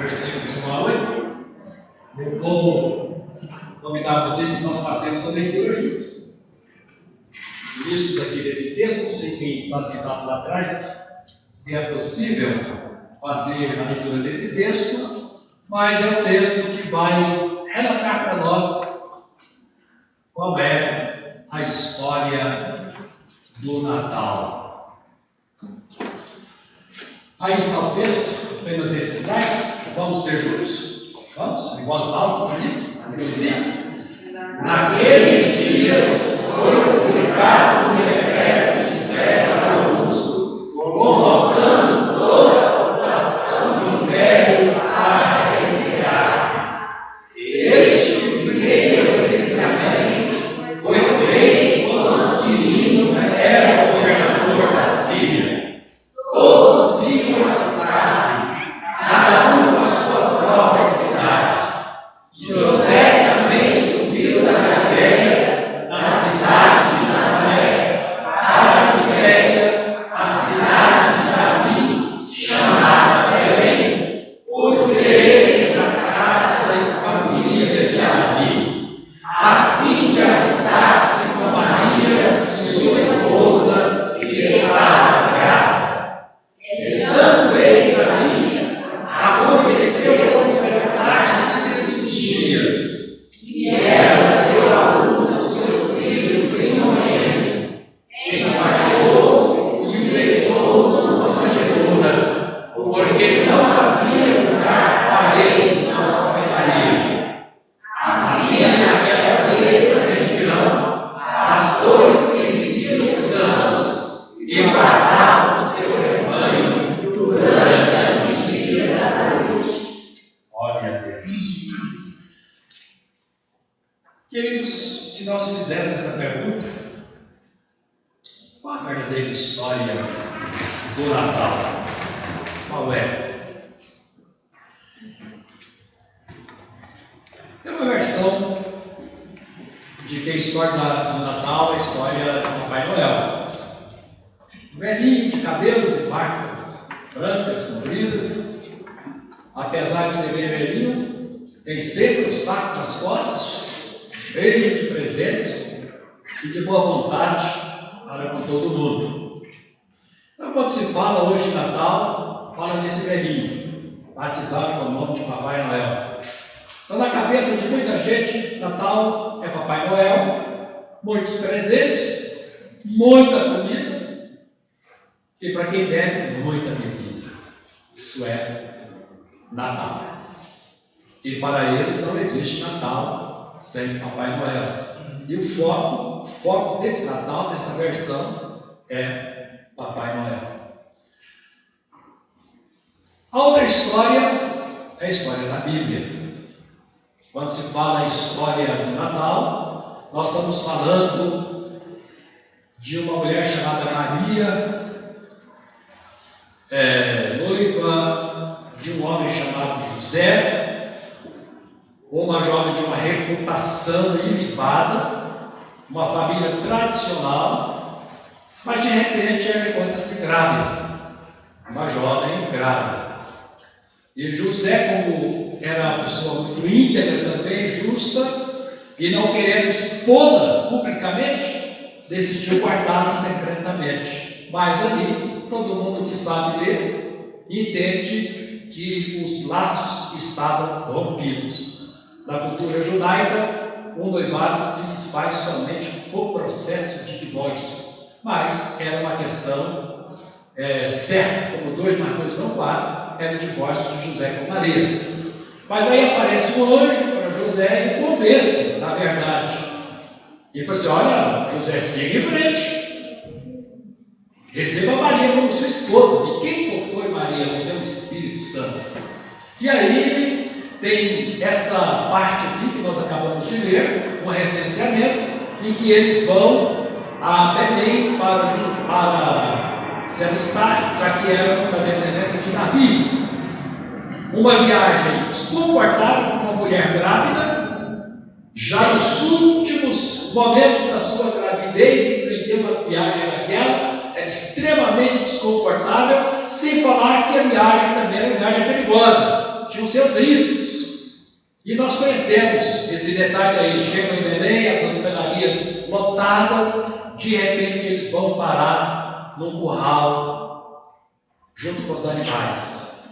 versículos 1 a 8, eu vou convidar vocês para nós fazermos a leitura juntos. Isso aqui desse texto, não sei quem está sentado lá atrás, se é possível fazer a leitura desse texto, mas é um texto que vai relatar para nós qual é a história do Natal. Aí está o texto, apenas esses slide. Vamos ler juntos? Vamos? Em voz alta, bonito? Naqueles dias foi publicado o decreto de César Augusto, convocando toda a população do Império para recensear-se. Este primeiro recenseamento foi feito quando Quirino era governador da Síria. Todos vinham à cidade, cada um à sua própria cidade. José também subiu da Galileia, da cidade de Nazaré, para a Judeia, a cidade de Davi, chamada Belém, por ser da casa e família de Davi, a fim de alistar-se com Maria, sua esposa, que estava grávida. Estando eles ali, aconteceu completar-se esses dias, e ela deu à luz o seu filho primogênito, enfaixou e o deitou numa manjedoura, porque não havia lugar para eles na hospedaria. Havia naquela mesma região pastores que viviam os campos e guardavam o seu rebanho durante a vigília da noite. Glória a Deus. Queridos, se nós fizermos essa pergunta, qual a verdadeira história do Natal? Qual é? Tem uma versão de que a história do Natal é a história do Papai Noel. Um velhinho de cabelos e barbas brancas, compridas, apesar de ser bem velhinho, tem sempre um saco nas costas, cheio de presentes e de boa vontade para com todo mundo. Então, quando se fala hoje de Natal, fala desse velhinho, batizado com o nome de Papai Noel. Então, na cabeça de muita gente, Natal é Papai Noel, muitos presentes, muita comida e, para quem bebe, muita bebida. Isso é Natal. E para eles não existe Natal sem Papai Noel. E o foco desse Natal, dessa versão, é Papai Noel. A outra história é a história da Bíblia. Quando se fala a história do Natal, nós estamos falando de uma mulher chamada Maria, noiva de um homem chamado José, uma jovem de uma reputação ilibada, uma família tradicional, mas de repente ela encontra-se grávida, uma jovem grávida. E José, como era uma pessoa muito íntegra também, justa, e não querendo expô-la publicamente, decidiu guardá-la secretamente. Mas ali, todo mundo que sabe ler, entende que os laços estavam rompidos. Na cultura judaica, um noivado se desfaz somente por processo de divórcio, mas era uma questão certa, como 2 mais 2 são 4, era o divórcio de José com Maria. Mas aí aparece um anjo para José e convence, na verdade. E ele falou assim: olha, José, siga em frente, receba Maria como sua esposa. E quem tocou em Maria? O seu Espírito Santo. E aí tem esta parte aqui que nós acabamos de ler, um recenseamento, em que eles vão a Belém para se alistar, já que eram da descendência de Davi. Uma viagem desconfortável para uma mulher grávida, já nos últimos momentos da sua gravidez, empreender uma viagem daquela era extremamente desconfortável, sem falar que a viagem também era uma viagem perigosa. tinham seus riscos. E nós conhecemos esse detalhe aí. Chegam em Belém, as hospedarias lotadas, de repente eles vão parar num curral junto com os animais.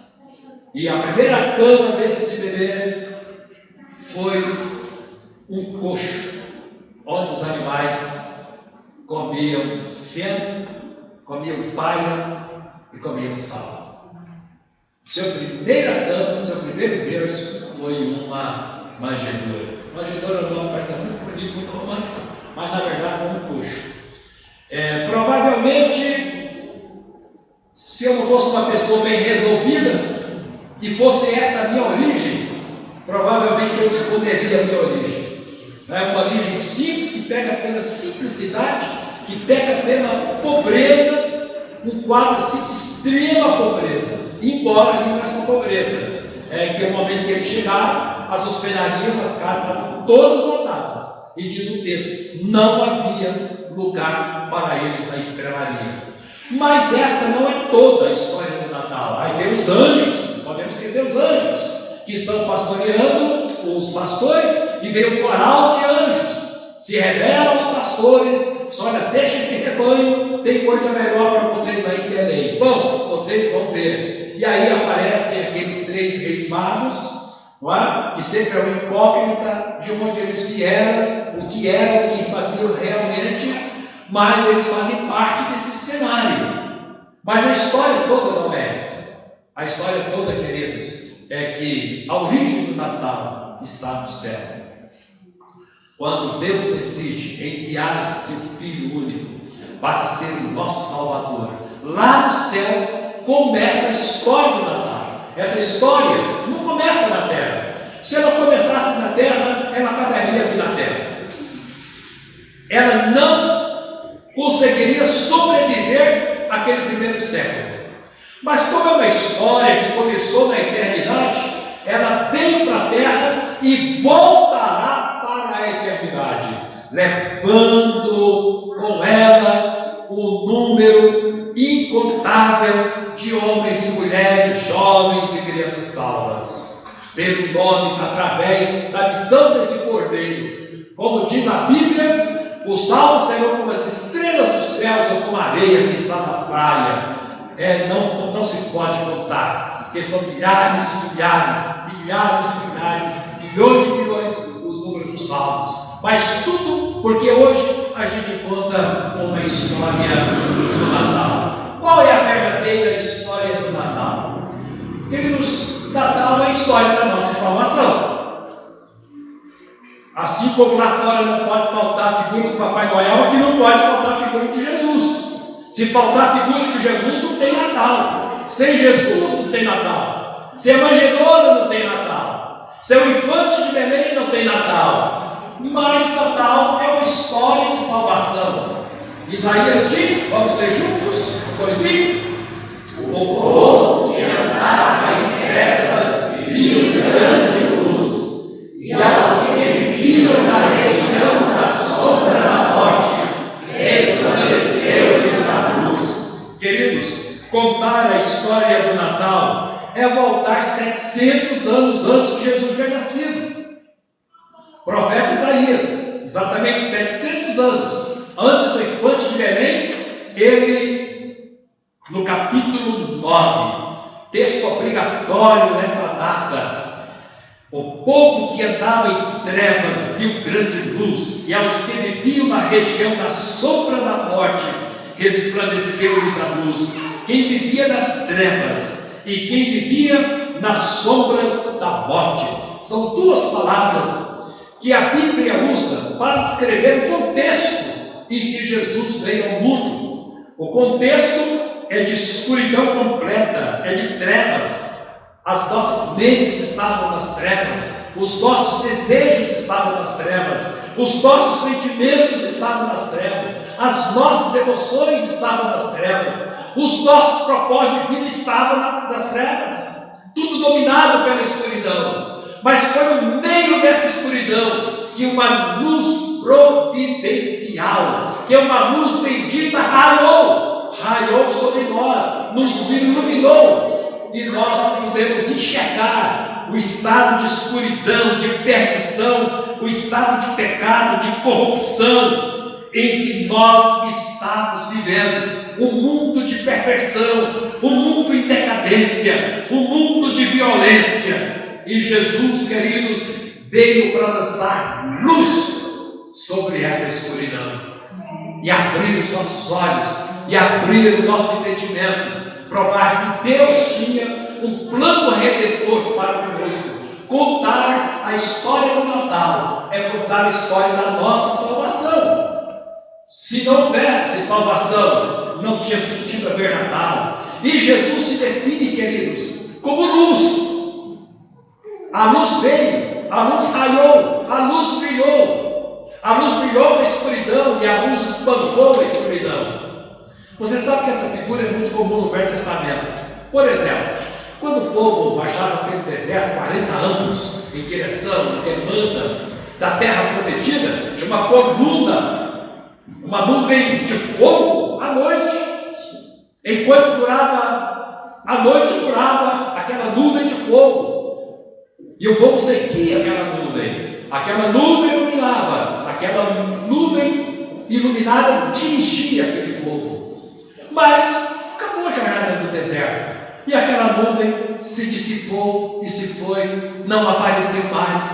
E a primeira cama desse bebê foi um coxo, onde os animais comiam feno, comiam palha e comiam sal. Sua primeira cama, seu primeiro berço foi uma manjedoura. Manjedoura é um nome parece muito bonito, muito romântico, mas na verdade foi um coxo. Provavelmente, se eu não fosse uma pessoa bem resolvida e fosse essa a minha origem, provavelmente eu esconderia a minha origem. É uma origem simples, que pega pela simplicidade, que pega pela pobreza, um quadro assim de extrema pobreza. Embora ali não é só pobreza, que no momento que eles chegaram, as hospedarias, as casas estavam todas lotadas. E diz o texto, não havia lugar para eles na estrelaria. Mas esta não é toda a história do Natal. Aí tem os anjos, não podemos esquecer os anjos, que estão pastoreando os pastores, e vem um coral de anjos. Se revela aos pastores, olha, deixa esse rebanho, tem coisa melhor para vocês aí em Belém. Bom, vocês vão ver. E aí aparecem aqueles 3 reis magos, não é? Que sempre é uma incógnita de onde eles vieram, o que faziam realmente, mas eles fazem parte desse cenário. Mas a história toda não é essa. A história toda, queridos, é que a origem do Natal está no céu. Quando Deus decide enviar seu Filho único para ser o nosso Salvador, lá no céu começa a história do Natal. Essa história não começa na terra. Se ela começasse na terra, ela acabaria aqui na terra. Ela não conseguiria sobreviver àquele primeiro século. Mas como é uma história que começou na eternidade, ela veio para a terra e voltará para a eternidade, levando com ela o número incontável de homens e mulheres, jovens e crianças salvas, pelo nome, através da missão desse Cordeiro. Como diz a Bíblia, os salvos serão como as estrelas dos céus ou como a areia que está na praia. Não se pode contar, porque são milhares de milhares, milhares de milhares, milhões de milhões os números dos salvos. Mas tudo porque hoje a gente conta uma história do Natal. Qual é a verdadeira história do Natal? Queridos, Natal é a história da nossa salvação. Assim como lá fora não pode faltar a figura do Papai Noel, aqui não pode faltar a figura de Jesus. Se faltar a figura de Jesus, não tem Natal. Sem Jesus, não tem Natal. Sem a manjedoura, não tem Natal. Sem o infante de Belém, não tem Natal. Mas Natal é uma história de salvação. Isaías diz, vamos ler juntos, coisinho. O povo que andava em trevas viu grande luz, e aos que viviam na região da sombra da morte, resplandeceu-lhes a luz. Queridos, contar a história do Natal é voltar 700 anos antes de Jesus ter nascido. O profeta Isaías, exatamente 700 anos antes do infante de Belém, ele, no capítulo 9, texto obrigatório nessa data, o povo que andava em trevas viu grande luz, e aos que viviam na região da sombra da morte, resplandeceu-lhes a luz. Quem vivia nas trevas e quem vivia nas sombras da morte, são duas palavras que a Bíblia usa para descrever o contexto em que Jesus veio ao mundo. O contexto é de escuridão completa, é de trevas. As nossas mentes estavam nas trevas, os nossos desejos estavam nas trevas, os nossos sentimentos estavam nas trevas, as nossas emoções estavam nas trevas, os nossos propósitos de vida estavam nas trevas, tudo dominado pela escuridão. Mas foi no meio dessa escuridão que uma luz providencial, que é uma luz bendita, raiou sobre nós, nos iluminou, e nós podemos enxergar o estado de escuridão, de perdição, o estado de pecado, de corrupção em que nós estamos vivendo. Um mundo de perversão, um mundo em decadência, um mundo de violência. E Jesus, queridos, veio para lançar luz sobre essa escuridão e abrir os nossos olhos e abrir o nosso entendimento, provar que Deus tinha um plano redentor para conosco. Contar a história do Natal é contar a história da nossa salvação. Se não houvesse salvação, não tinha sentido haver Natal. E Jesus se define, queridos, como luz. A luz veio, a luz raiou, a luz brilhou. A luz brilhou na escuridão e a luz espancou a escuridão. Você sabe que essa figura é muito comum no Velho Testamento. Por exemplo, quando o povo marchava pelo deserto 40 anos em direção, em demanda da terra prometida, de uma coluna, uma nuvem de fogo à noite. Enquanto durava, a noite durava aquela nuvem de fogo. E o povo seguia aquela nuvem iluminava, aquela nuvem iluminada dirigia aquele povo. Mas acabou a jornada do deserto, e aquela nuvem se dissipou e se foi, não apareceu mais,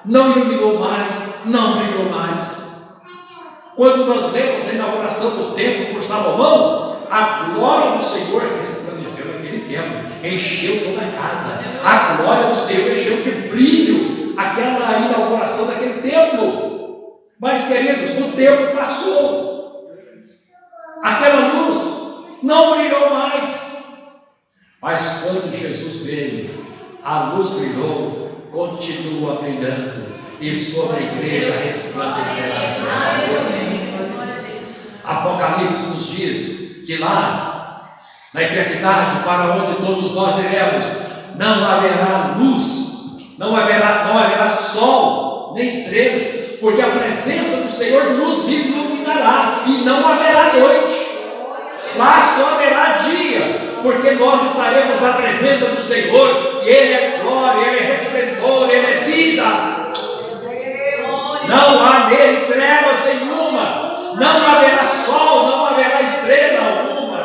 não iluminou mais, não brilhou mais. Quando nós lemos a inauguração do templo por Salomão, a glória do Senhor resplandeceu naquele templo, encheu toda a casa. A glória do Senhor encheu de brilho aquela inauguração daquele templo. Mas, queridos, o tempo passou, aquela luz não brilhou mais. Mas quando Jesus veio, a luz brilhou, continua brilhando, e sobre a igreja resplandecerá. Apocalipse nos diz que lá, na eternidade, para onde todos nós iremos, não haverá luz, não haverá sol, nem estrelas, porque a presença do Senhor nos iluminará, e não haverá noite. Lá só haverá dia, porque nós estaremos na presença do Senhor, e Ele é glória, Ele é resplendor, Ele é vida. Não há nele trevas nenhuma, não haverá sol, não haverá estrela alguma,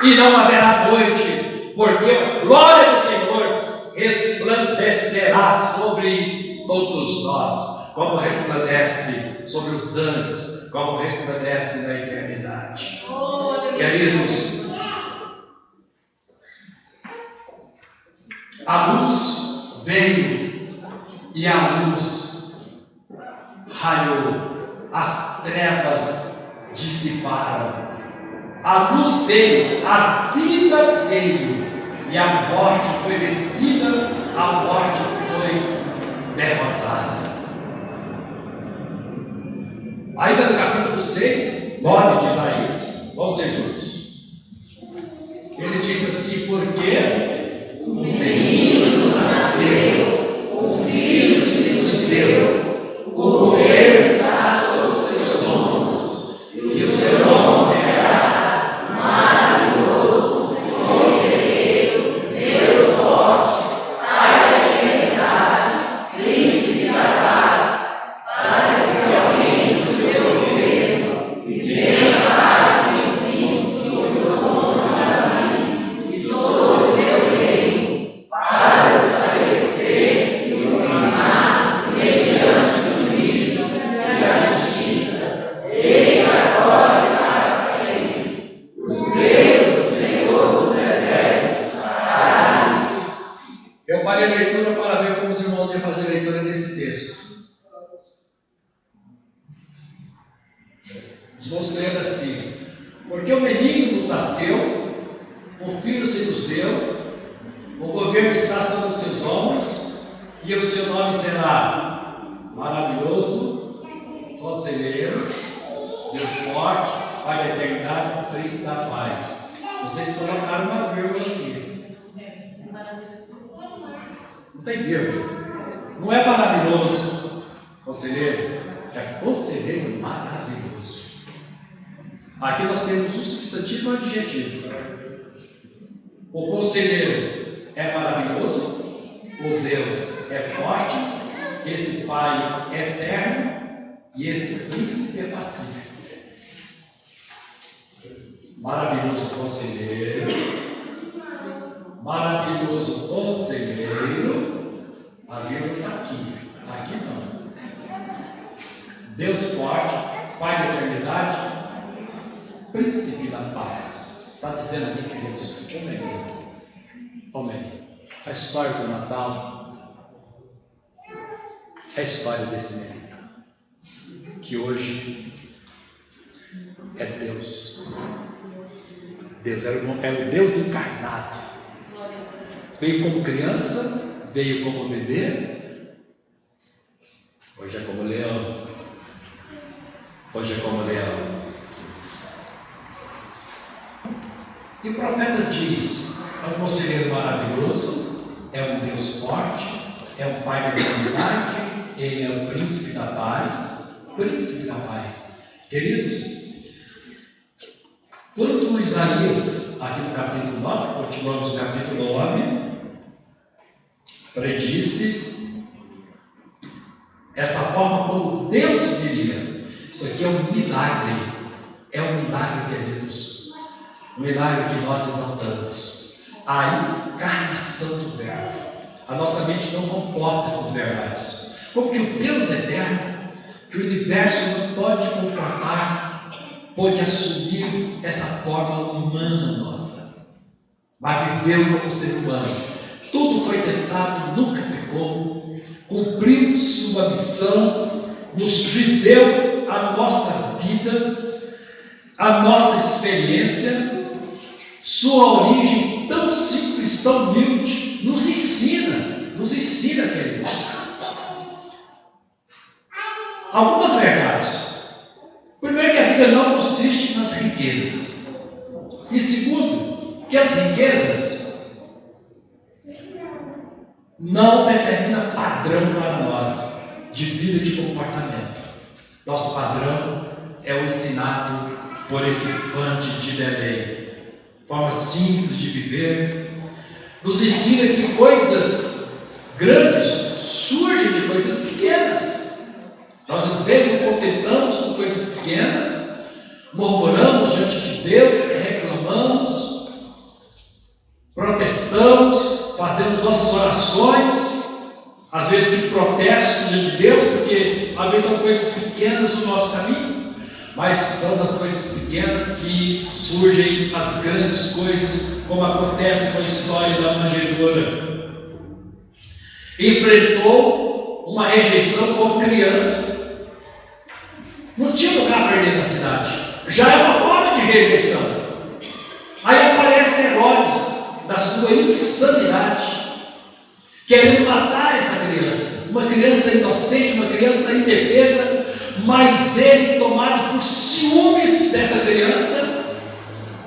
e não haverá noite, porque a glória do Senhor resplandecerá sobre todos nós, como resplandece sobre os anjos, como resplandece na eternidade. Queridos, a luz veio e a luz raiou, as trevas dissiparam. A luz veio, a vida veio, e a morte foi vencida, a morte foi derrotada. Ainda no capítulo 6, 9 de Isaías, vamos ler juntos. Ele diz assim: porque um menino nos nasceu, um filho se nos deu, o governo está sobre os seus ombros, e o seu nome será maravilhoso, conselheiro, Deus forte, Pai da eternidade, príncipe da paz, para que se aumente o seu governo, e venha a paz sem fim sobre o mundo de Davi, e sobre o seu reino, para estabelecer e iluminar mediante Eu parei a leitura para ver como os irmãos iam fazer a leitura desse texto. Os irmãos lendo assim: porque o menino nos nasceu, um filho se nos deu, o governo está sobre os seus ombros, e o seu nome será maravilhoso, conselheiro, Deus forte, Pai da eternidade, príncipe da paz. Vocês colocaram uma vírgula aqui. Não tem vírgula. Não é maravilhoso, conselheiro, é conselheiro maravilhoso. Aqui nós temos um substantivo e um adjetivo. O conselheiro é maravilhoso, o Deus é forte, esse Pai é eterno e esse príncipe é pacífico. Maravilhoso conselheiro, maravilhoso conselheiro, a vírgula está aqui não. Deus forte, Pai da eternidade, príncipe da paz. Está dizendo aqui, queridos, Homem. A história do Natal é a história desse menino, que hoje é Deus. Deus era o Deus encarnado. Veio como criança, veio como bebê, hoje é como leão. Hoje é como leão. E o profeta diz: é um conselheiro maravilhoso, é um Deus forte, é um Pai da eternidade, ele é o príncipe da paz. Príncipe da paz. Queridos, quando Isaías, aqui no capítulo 9, continuamos no capítulo 9, predisse esta forma como Deus viria. Isso aqui é um milagre, queridos, um milagre que nós exaltamos, a encarnação do Verbo. A nossa mente não complota essas verdades, como que o Deus eterno, que o universo não pode comportar, pode assumir essa forma humana nossa, mas viveu como ser humano. Tudo foi tentado, nunca pecou, cumpriu sua missão, nos viveu a nossa vida, a nossa experiência, sua origem tão simples, tão humilde, nos ensina, queridos, algumas verdades. Primeiro, que a vida não consiste nas riquezas, e segundo, que as riquezas não determinam padrão para nós de vida e de comportamento. Nosso padrão é o ensinado por esse infante de Belém, forma simples de viver, nos ensina que coisas grandes surgem de coisas pequenas. Nós às vezes nos contentamos com coisas pequenas, murmuramos diante de Deus, reclamamos, protestamos, fazemos nossas orações, às vezes de protesto diante de Deus, porque às vezes são coisas pequenas no nosso caminho, mas são das coisas pequenas que surgem as grandes coisas, como acontece com a história da manjedoura. Enfrentou uma rejeição como criança, não tinha lugar para perder na cidade, já é uma forma de rejeição. Aí aparece Herodes, da sua insanidade, querendo matar essa criança, uma criança inocente, uma criança indefesa, mas ele, tomado por ciúmes dessa criança,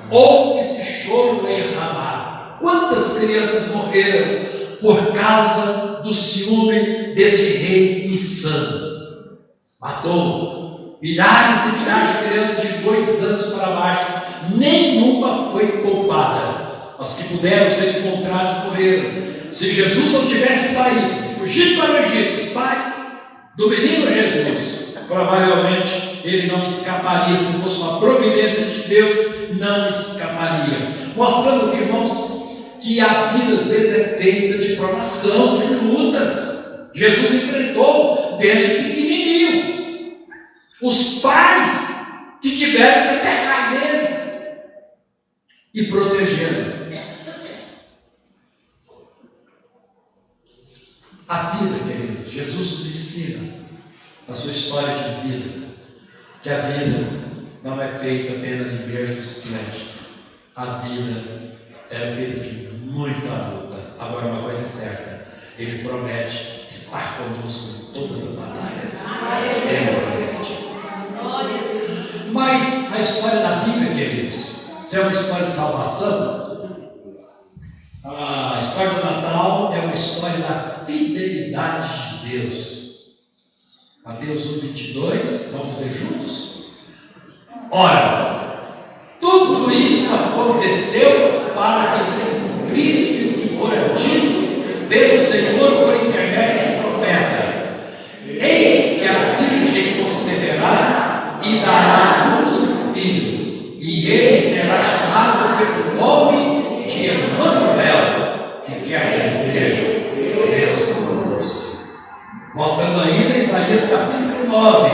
ouve esse choro em Ramá. Quantas crianças morreram por causa do ciúme desse rei insano? Matou milhares e milhares de crianças de 2 anos para baixo, nenhuma foi poupada. Os que puderam ser encontrados morreram. Se Jesus não tivesse saído, fugido para o Egito, os pais do menino Jesus, provavelmente ele não escaparia. Se não fosse uma providência de Deus, não escaparia. Mostrando, irmãos, que a vida às vezes é feita de provação, de lutas. Jesus enfrentou desde pequenininho. Os pais que tiveram que se cercar dele e protegê-lo. A vida, querido, Jesus nos ensina na sua história de vida, que a vida não é feita apenas de berço esplêndido. A vida é feita de muita luta. Agora, uma coisa é certa, ele promete estar conosco em todas as batalhas. Ele promete. Mas a história da Bíblia, queridos, se é uma história de salvação, a história do Natal é uma história da fidelidade de Deus. Mateus 1:22, vamos ler juntos? Ora, tudo isto aconteceu para que se cumprisse o que fora dito pelo Senhor por intermédio do profeta: eis que a virgem conceberá e dará à luz um filho, e ele será chamado pelo nome de Emanuel, que quer dizer Deus conosco. Voltando ainda a Isaías capítulo 9: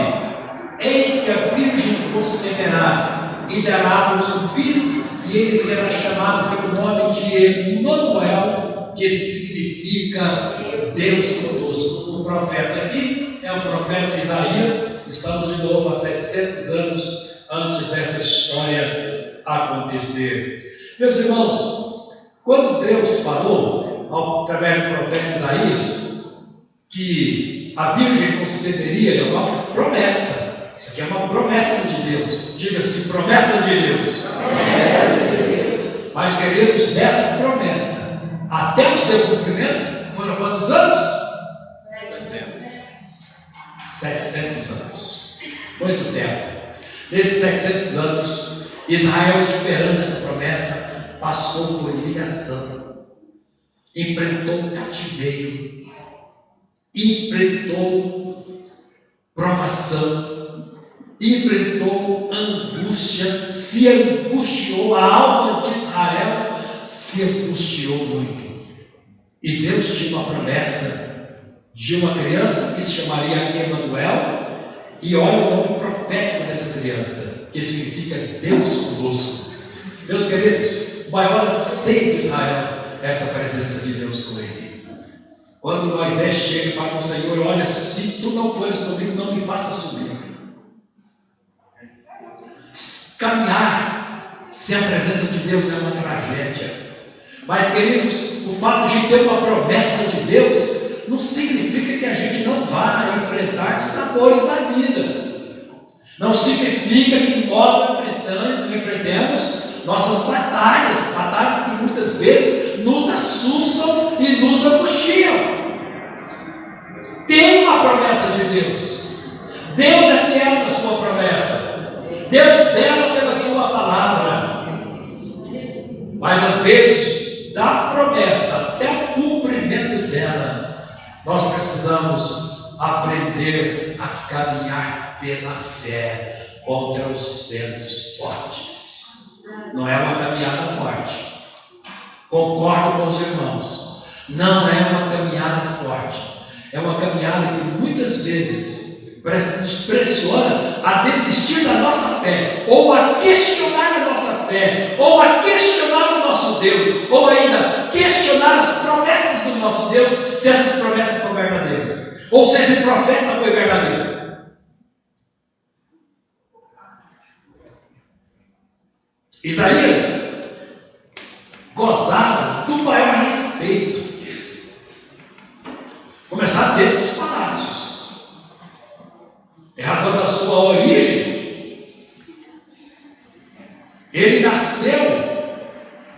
eis que a virgem conceberá e dará à luz um filho, e ele será chamado pelo nome de Emanuel, que significa Deus conosco. O profeta aqui é o profeta Isaías. Estamos de novo há 700 anos antes dessa história acontecer. Meus irmãos, quando Deus falou através do profeta Isaías que a virgem concederia, é uma promessa. Isso aqui é uma promessa de Deus. Diga-se, promessa de Deus. Promessa de Deus. Mas, queridos, dessa promessa até o seu cumprimento foram quantos anos? 700 anos. Muito tempo. Nesses 700 anos, Israel, esperando essa promessa, passou por humilhação, enfrentou cativeiro, enfrentou provação, enfrentou angústia, se angustiou. A alma de Israel se angustiou muito. E Deus tinha uma promessa de uma criança que se chamaria Emanuel, e olha o nome profético dessa criança, que significa Deus conosco. Meus queridos, o maior anseio de Israel é essa presença de Deus com ele. Quando Moisés chega para o Senhor: olha, se tu não fores comigo, não me faça subir. Caminhar sem a presença de Deus é uma tragédia. Mas, queridos, o fato de ter uma promessa de Deus não significa que a gente não vá enfrentar os sabores da vida. Não significa que nós enfrentemos nossas batalhas que muitas vezes nos assustam e nos angustiam. Tem uma promessa de Deus. Deus é fiel na sua promessa. Deus vela pela sua palavra. Mas às vezes, da promessa até o cumprimento dela, nós precisamos aprender a caminhar pela fé contra os ventos fortes. Não é uma caminhada forte. Concordo com os irmãos. Não é uma caminhada forte. É uma caminhada que muitas vezes nos pressiona a desistir da nossa fé, ou a questionar a nossa fé, ou a questionar o nosso Deus, ou ainda questionar as promessas do nosso Deus, se essas promessas são verdadeiras, ou se esse profeta foi verdadeiro. Isaías gozava do maior respeito, começar dentro dos palácios. Em razão da sua origem, ele nasceu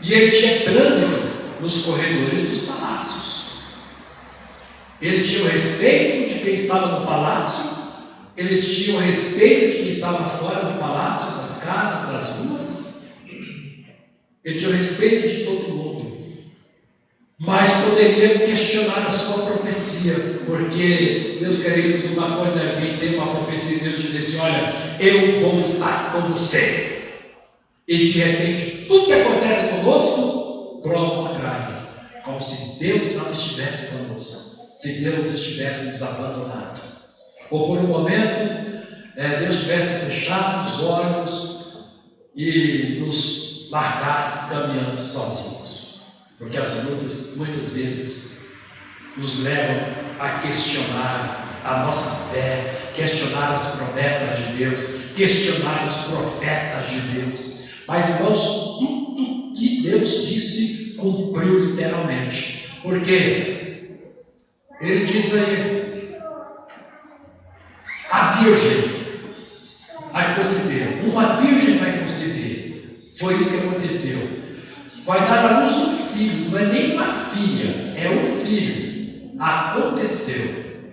e ele tinha trânsito nos corredores dos palácios. Ele tinha o respeito de quem estava no palácio, ele tinha o respeito de quem estava fora do palácio, das casas, das ruas. Ele tinha o respeito de todo mundo, mas poderia questionar a sua profecia, porque, meus queridos, uma coisa é alguém ter uma profecia e Deus dizer assim: olha, eu vou estar com você, e de repente tudo que acontece conosco prova o contrário, como se Deus não estivesse conosco, se Deus estivesse nos abandonado, ou por um momento Deus tivesse fechado os olhos e nos largasse caminhando sozinhos, porque as lutas muitas vezes nos levam a questionar a nossa fé, questionar as promessas de Deus, questionar os profetas de Deus. Mas, irmãos, tudo que Deus disse cumpriu literalmente, porque ele diz aí: a virgem vai conceber, uma virgem vai conceber. Foi isso que aconteceu. Vai dar à luz um filho, não é nem uma filha, é um filho. Aconteceu.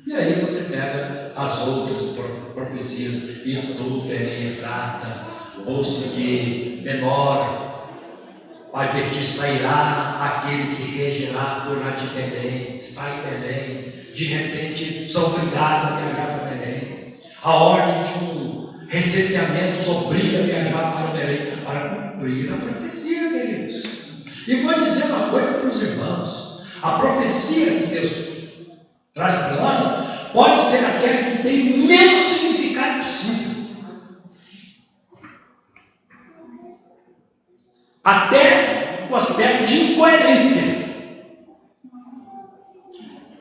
E aí você pega as outras profecias: e tu, Belém Efrata, posto que menor, Pai, de ti sairá aquele que regerá por lá de Belém, está em Belém. De repente são obrigados a viajar para Belém. A ordem de um recenseamento os obriga a viajar para Belém, para cumprir a profecia, queridos. E vou dizer uma coisa para os irmãos: a profecia que Deus traz para nós pode ser aquela que tem o menos significado possível. Até o aspecto de incoerência.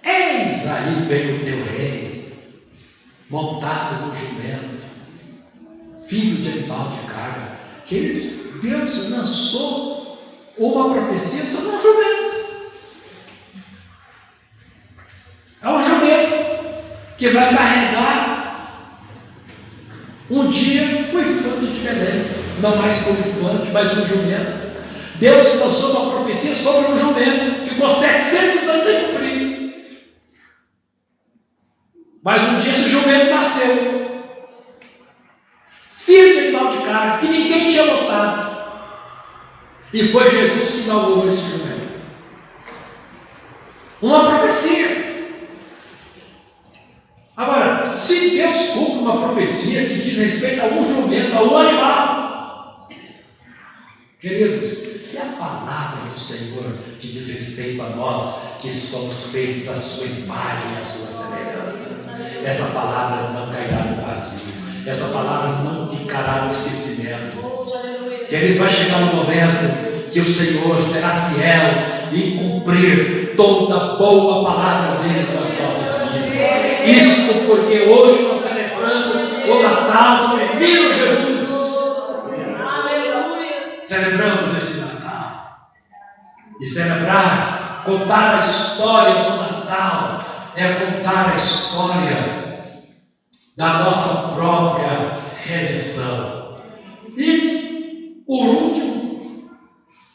Eis aí vem o teu rei, montado no jumento, filho de animal de carga. Queridos, Deus lançou uma profecia sobre um jumento. É um jumento que vai carregar um dia o infante de Belém, não mais como infante, mas um jumento. Deus lançou uma profecia sobre um jumento, ficou 700 anos sem cumprir. Mas um dia esse jumento nasceu, filho de animal de carga, que ninguém tinha notado, e foi Jesus que inaugurou esse jumento. Uma profecia. Agora, se Deus cumpre uma profecia que diz respeito a um jumento, a um animal, queridos, e a palavra do Senhor que diz respeito a nós, que somos feitos à sua imagem e à sua semelhança? Essa palavra não cairá no vazio, essa palavra não ficará no esquecimento. Queridos, vai chegar um momento que o Senhor será fiel em cumprir toda a boa palavra dele nas nossas vidas. Isto porque hoje nós celebramos o Natal do menino Jesus. Celebramos esse Natal. E celebrar, contar a história do Natal, é contar a história da nossa própria redenção. E por último,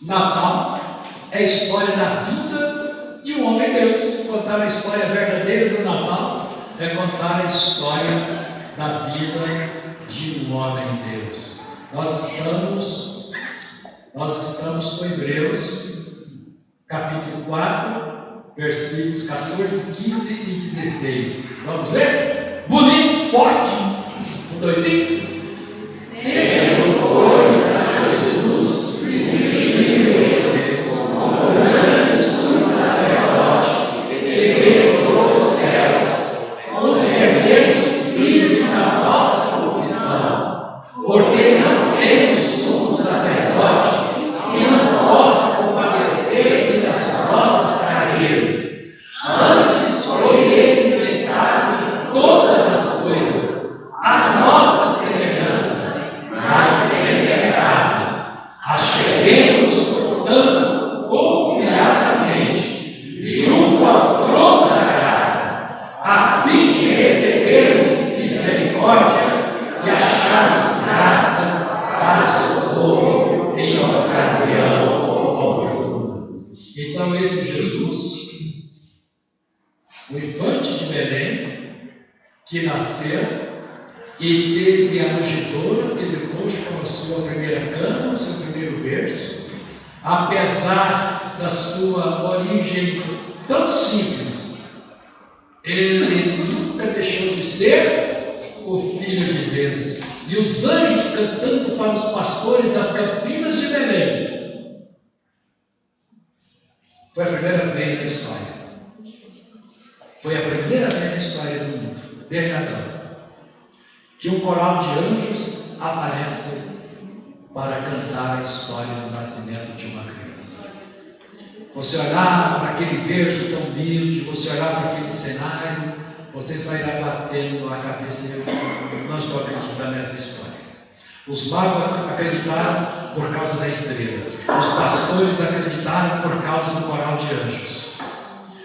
Natal é a história da vida de um homem Deus. Contar a história verdadeira do Natal é contar a história da vida de um homem Deus. Nós estamos com Hebreus, capítulo 4, versículos 14, 15 e 16. Vamos ver? Bonito, forte. 1, 2, 5. Tendo, pois, a Jesus, filho de Deus, como grande sumo sacerdote, que penetrou os céus, conservemos firmes a nossa confissão, porque não temos sumo sacerdote que não possa compadecer-se das nossas fraquezas. Antes foi ele inventado todas as coisas, a nossa semelhança, mas sem pecado. Acheguemos, portanto, confiadamente, junto ao trono da graça, a fim de recebermos misericórdia e acharmos graça para socorro em ocasião oportuna. Então, esse Jesus, o infante de Belém, que nasceu e teve a manjedoura, e depois começou a primeira cana, o seu primeiro berço, apesar da sua origem tão simples, ele nunca deixou de ser o Filho de Deus. E os anjos cantando para os pastores das campinas de Belém. Foi a primeira vez na história. Foi a primeira vez na história do mundo, desde Adão, que um coral de anjos aparece para cantar a história do nascimento de uma criança. Você olhar para aquele berço tão humilde, você olhar para aquele cenário, você sairá batendo a cabeça e eu não estou acreditando nessa história. Os magos acreditaram por causa da estrela, os pastores acreditaram por causa do coral de anjos.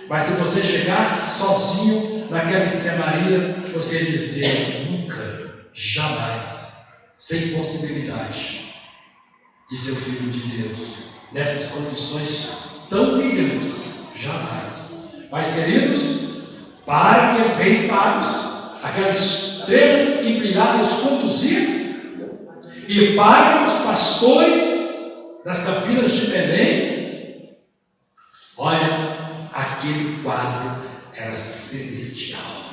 Mas se você chegasse sozinho naquela estrebaria, você ia dizer: nunca, jamais, sem possibilidade de ser o Filho de Deus, nessas condições tão brilhantes, jamais. Mas, queridos, para aqueles reis magos, aquela estrela que brilhava os conduzir, e para os pastores nas Campinas de Belém, olha, aquele quadro era celestial.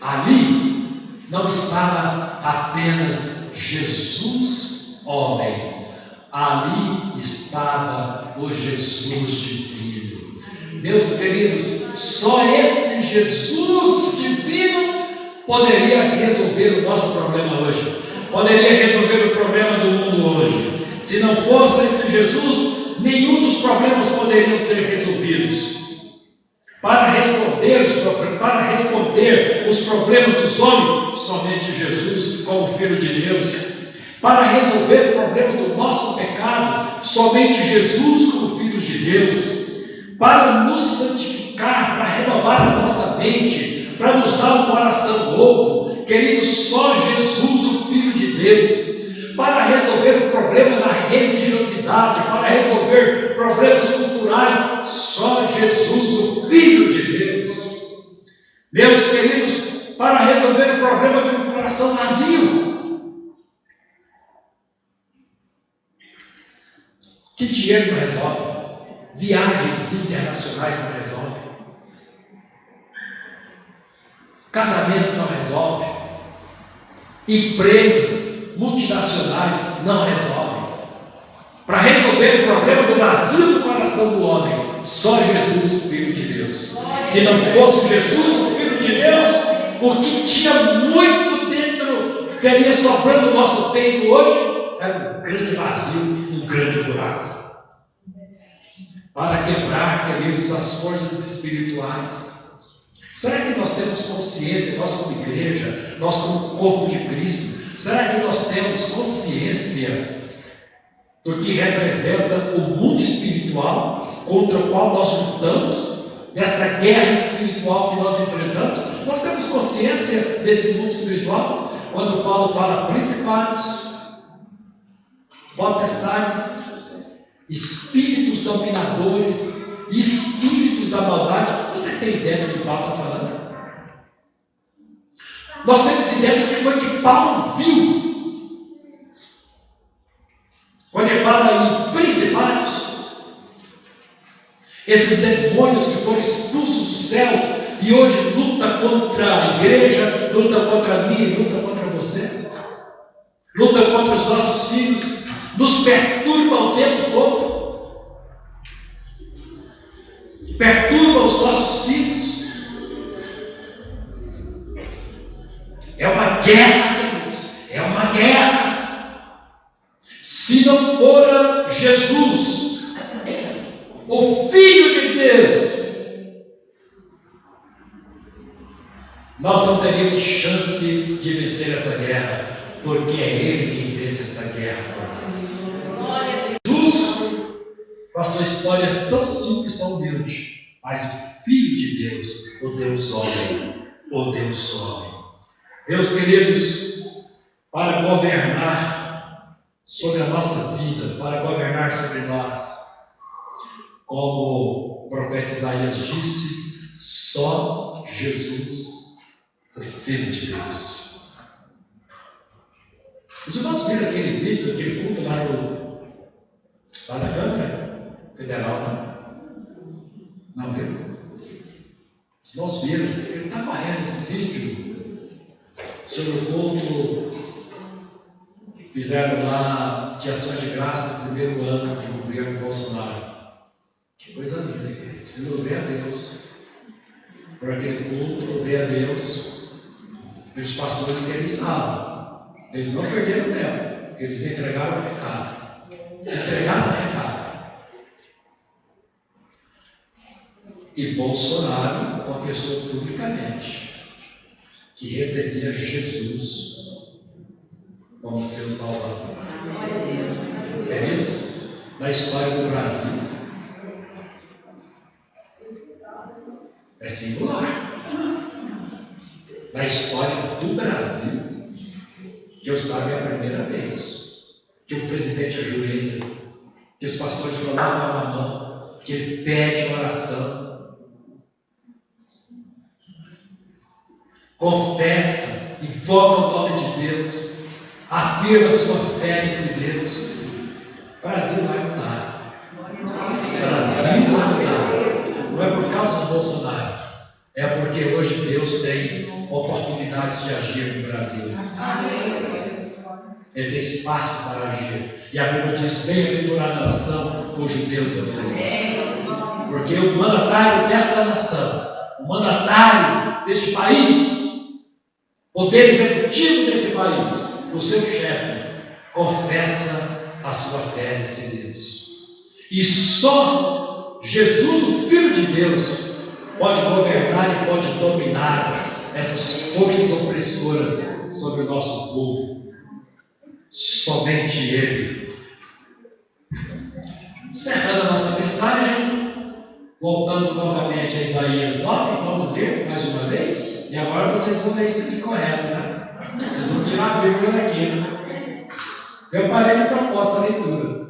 Ali não estava apenas Jesus, homem, ali estava o Jesus divino. Meus queridos, só esse Jesus divino poderia resolver o nosso problema hoje, poderia resolver o problema do mundo hoje. Se não fosse esse Jesus, nenhum dos problemas poderiam ser resolvidos. Para responder os problemas dos homens, somente Jesus, como Filho de Deus. Para resolver o problema do nosso pecado, somente Jesus, como Filho de Deus. Para nos santificar, para renovar a nossa mente, para nos dar um coração novo, querido, só Jesus, o Filho de Deus. Para resolver o problema da religiosidade, para resolver problemas culturais, só Jesus, o Filho de Deus. Meus queridos, para resolver o problema de um coração vazio, que dinheiro não resolve, viagens internacionais não resolve, casamento não resolve, empresas multinacionais não resolvem. Para resolver o problema do vazio do coração do homem, só Jesus, o Filho de Deus. Se não fosse Jesus, o Filho de Deus, o que tinha muito dentro, teria sobrando o nosso peito hoje, era um grande vazio, um grande buraco. Para quebrar, queridos, as forças espirituais. Será que nós temos consciência, nós como igreja, nós como corpo de Cristo, será que nós temos consciência do que representa o mundo espiritual contra o qual nós lutamos, dessa guerra espiritual que nós enfrentamos? Nós temos consciência desse mundo espiritual? Quando Paulo fala principados, potestades, espíritos dominadores, espíritos da maldade, você tem ideia do que Paulo está falando? Nós temos ideia do que foi que Paulo viu quando ele fala em principados, esses demônios que foram expulsos dos céus e hoje luta contra a igreja, luta contra mim, luta contra você, luta contra os nossos filhos, nos perturba o tempo todo, perturba os nossos filhos. É uma guerra, queridos, é uma guerra. Se não for Jesus, o Filho de Deus, nós não teríamos chance de vencer essa guerra, porque é Ele quem vence essa guerra por nós. Jesus passou histórias tão simples, tão humildes, mas o Filho de Deus, o Deus homem, o Deus homem. Meus queridos, para governar sobre a nossa vida, para governar sobre nós, como o profeta Isaías disse, só Jesus, o Filho de Deus. Os irmãos viram aquele vídeo, aquele culto lá da Câmara Federal, né? Não viram? Os irmãos viram, ele está correndo esse vídeo sobre o culto que fizeram lá de ações de graça no primeiro ano de governo Bolsonaro. Que coisa linda, queridos. Louvar a Deus por aquele culto, louvar a Deus pelos pastores que eles estavam. Eles não perderam tempo, eles entregaram o recado. Entregaram o recado. E Bolsonaro confessou publicamente que recebia Jesus como seu Salvador. Queridos, na história do Brasil, é singular. Na história do Brasil, que eu saiba é a primeira vez que o presidente ajoelha, que os pastores colocam a mão, que ele pede oração, confessa, invoca o nome de Deus, afirma sua fé nesse Deus. Brasil vai mudar. Brasil vai mudar. Não é por causa do Bolsonaro. É porque hoje Deus tem oportunidades de agir no Brasil. Ele tem espaço para agir. E a Bíblia diz: bem-aventurada a nação cujo Deus é o Senhor. Porque o mandatário desta nação, o mandatário deste país, poder executivo desse país, o seu chefe, confessa a sua fé nesse Deus. E só Jesus, o Filho de Deus, pode governar e pode dominar essas forças opressoras sobre o nosso povo. Somente Ele. Encerrando a nossa mensagem, voltando novamente a Isaías 9, vamos ler mais uma vez. E agora vocês vão ler isso aqui correto, né? Vocês vão tirar a vírgula daqui, né? Eu parei de propósito a leitura,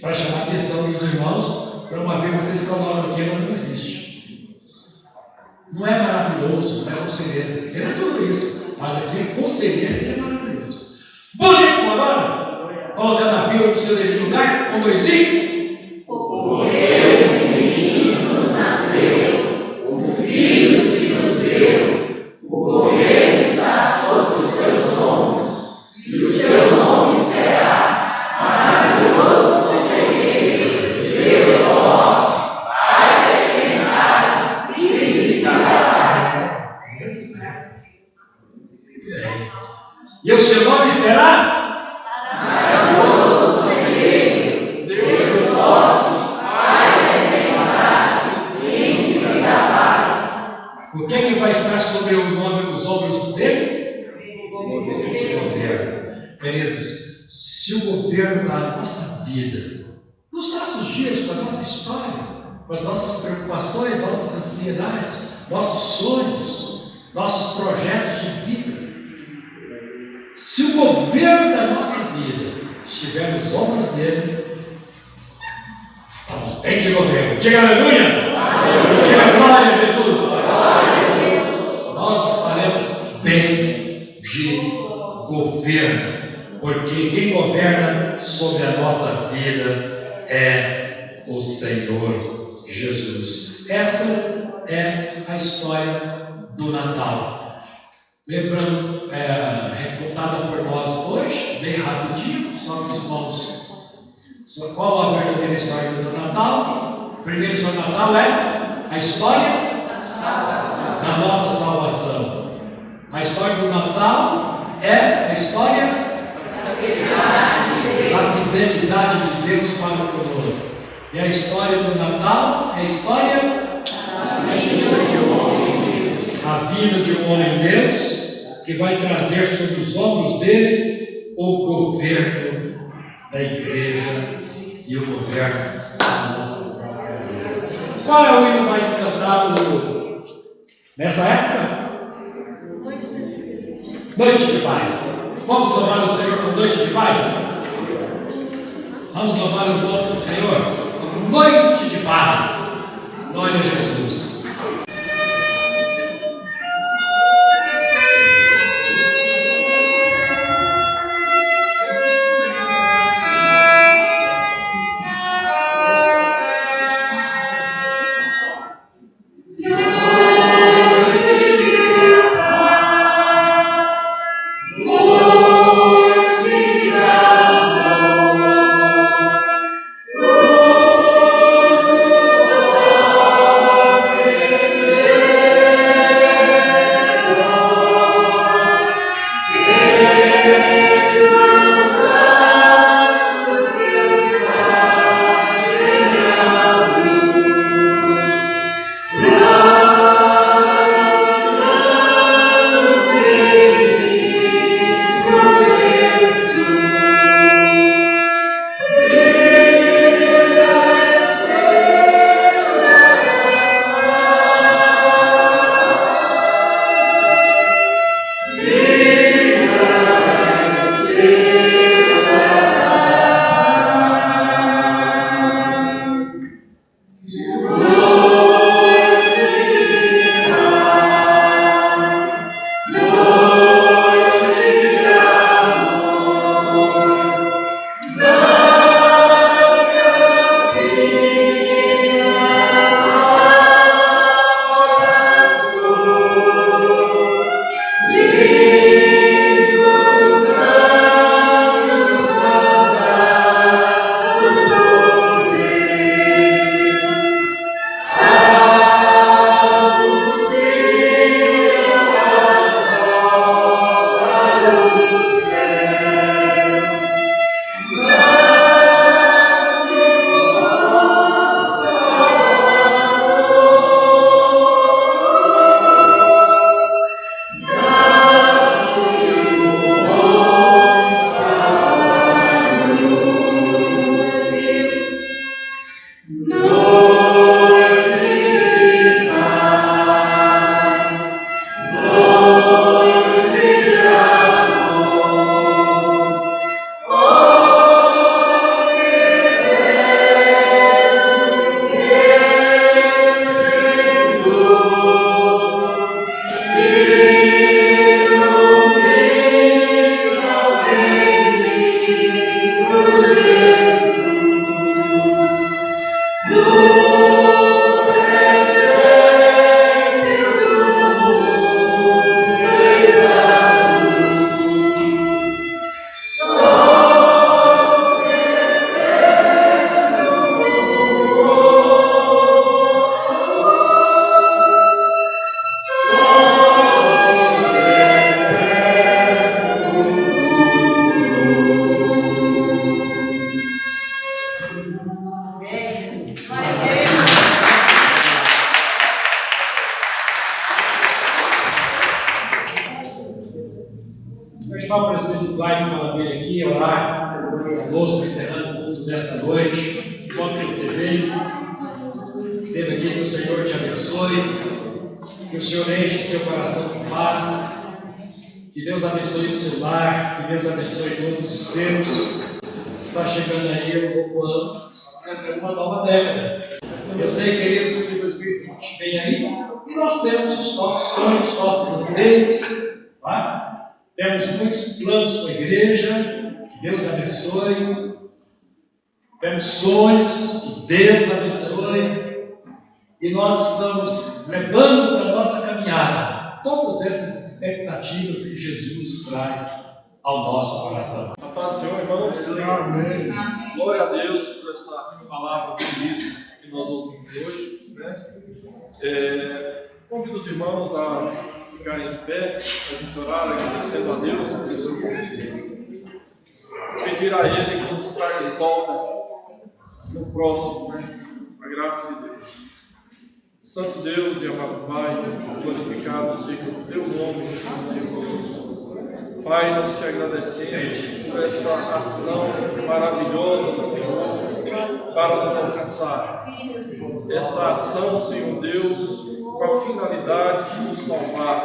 para chamar a atenção dos irmãos, para uma vez vocês colocam aqui, ela não existe. Não é maravilhoso, não é conselheiro. Ele é tudo isso, mas aqui conselheiro é maravilhoso. Bonito agora, colocando a vírgula no seu devido lugar, 1, 2, 5. Porque um menino nos nasceu, um filho se nos deu, o governo está sobre os seus ombros, e o seu nome será maravilhoso conselheiro, Deus forte, Pai da eternidade, príncipe da paz. E o seu nome será maravilhoso conselheiro, Deus forte, Pai da eternidade, príncipe da paz. O que é que vai estar sobre os ombros dele? O governo. Queridos, se o governo da nossa vida, nos nossos dias, com a nossa história, com as nossas preocupações, nossas ansiedades, nossos sonhos, nossos projetos de vida, se o governo da nossa vida estiver nos ombros dele, estamos bem de governo. Diga aleluia! Aleluia. Diga glória a Jesus! Glória a Jesus. Nós estaremos bem de governo, porque quem governa sobre a nossa vida é o Senhor Jesus. Essa é a história do Natal. Lembrando, recontada por nós hoje, bem rapidinho, só para os irmãos. Qual a verdadeira história do Natal? A primeira história do Natal é a história da nossa salvação. A história do Natal é a história da fidelidade de Deus para conosco. E a história do Natal é a história a vida de um homem Deus, que vai trazer sobre os ombros dele o governo da igreja e o governo da nossa própria vida. Qual é o hino mais cantado nessa época? Noite de paz. Vamos louvar o Senhor com noite de paz? Vamos louvar o nome do Senhor com noite de paz. Glória a Jesus. Vou chamar o presbítero Clyde para vir aqui orar conosco, encerrando o culto desta noite. Enquanto você veio, esteve aqui, que o Senhor te abençoe, que o Senhor enche seu coração de paz, que Deus abençoe o seu lar, que Deus abençoe todos os seus. Está chegando aí o novo ano, está entrando uma nova década. Eu sei, queridos, que o Espírito vem aí, e nós temos os nossos sonhos, os nossos anseios, tá? Temos muitos planos com a igreja, que Deus abençoe. Temos sonhos, que Deus abençoe. E nós estamos levando para a nossa caminhada todas essas expectativas que Jesus traz ao nosso coração. A paz do Senhor, irmãos. Amém. Glória a Deus por esta palavra bonita que nós ouvimos hoje. Convido os irmãos a ficarem de pé, para a gente orar, agradecendo a Deus por esse convite. Pedir a Ele que nos traga de volta no próximo, a graça de Deus. Santo Deus e amado Pai, glorificado seja o teu nome, Senhor. Pai, nós te agradecemos por esta ação maravilhosa do Senhor para nos alcançar. Esta ação, Senhor Deus, com a finalidade de nos salvar,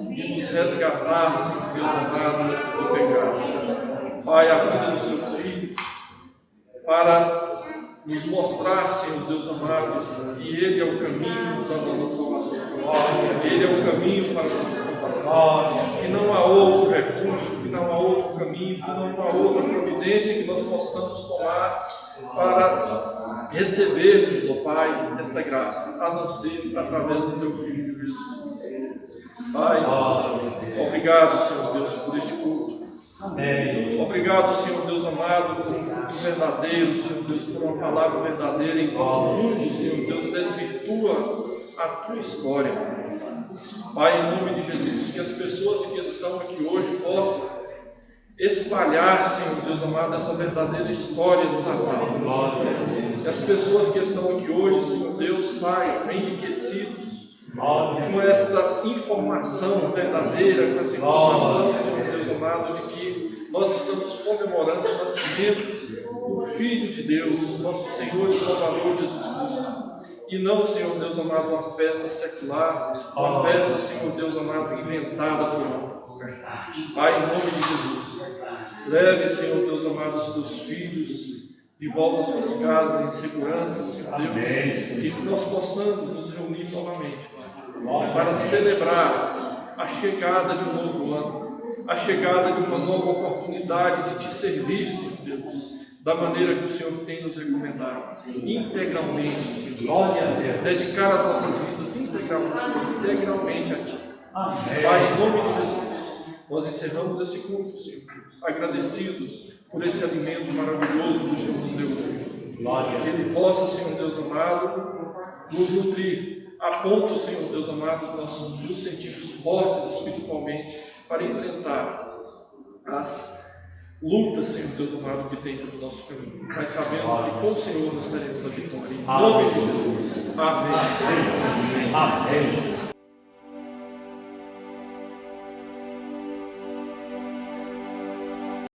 de nos resgatar, Senhor Deus amado, do pecado. Pai, a vida do seu Filho, para nos mostrar, Senhor Deus amado, que Ele é o caminho da nossa salvação. Ele é o caminho para a nossa salvação. Que não há outro recurso, que não há outro caminho, que não há outra providência que nós possamos tomar para recebermos, ó Pai, esta graça, a não ser através do Teu Filho Jesus. Pai, obrigado, Senhor Deus, por este culto. Amém. Obrigado, Senhor Deus amado, por um culto verdadeiro, Senhor Deus, por uma palavra verdadeira em que o mundo, Senhor Deus, desvirtua a Tua história. Pai, em nome de Jesus, que as pessoas que estão aqui hoje possam espalhar, Senhor Deus amado, essa verdadeira história do Natal. Que as pessoas que estão aqui hoje, Senhor Deus, saiam enriquecidos com esta informação verdadeira, com essa informação, Senhor Deus amado, de que nós estamos comemorando o nascimento do Filho de Deus, nosso Senhor e Salvador Jesus Cristo. E não, Senhor Deus amado, uma festa secular, uma festa, Senhor Deus amado, inventada por nós. Pai, em nome de Jesus, leve, Senhor Deus amado, os teus filhos de volta às suas casas, em segurança, Senhor Deus, e que nós possamos nos reunir novamente, Pai, para celebrar a chegada de um novo ano, a chegada de uma nova oportunidade de te servir, Senhor Deus, da maneira que o Senhor tem nos recomendado, integralmente, Senhor. Glória a Deus. Dedicar as nossas vidas integralmente a Ti. Amém. Pai, em nome de Jesus, nós encerramos esse culto, Senhor Deus, agradecidos por esse alimento maravilhoso que o Senhor nos deu. Glória. Que Ele possa, Senhor Deus amado, nos nutrir a ponto, Senhor Deus amado, nós nos sentirmos fortes espiritualmente para enfrentar as lutas, Senhor Deus amado, que tem pelo nosso caminho, mas sabendo que com o Senhor nós teremos a vitória. Em nome de Jesus. Amém. Amém. Amém.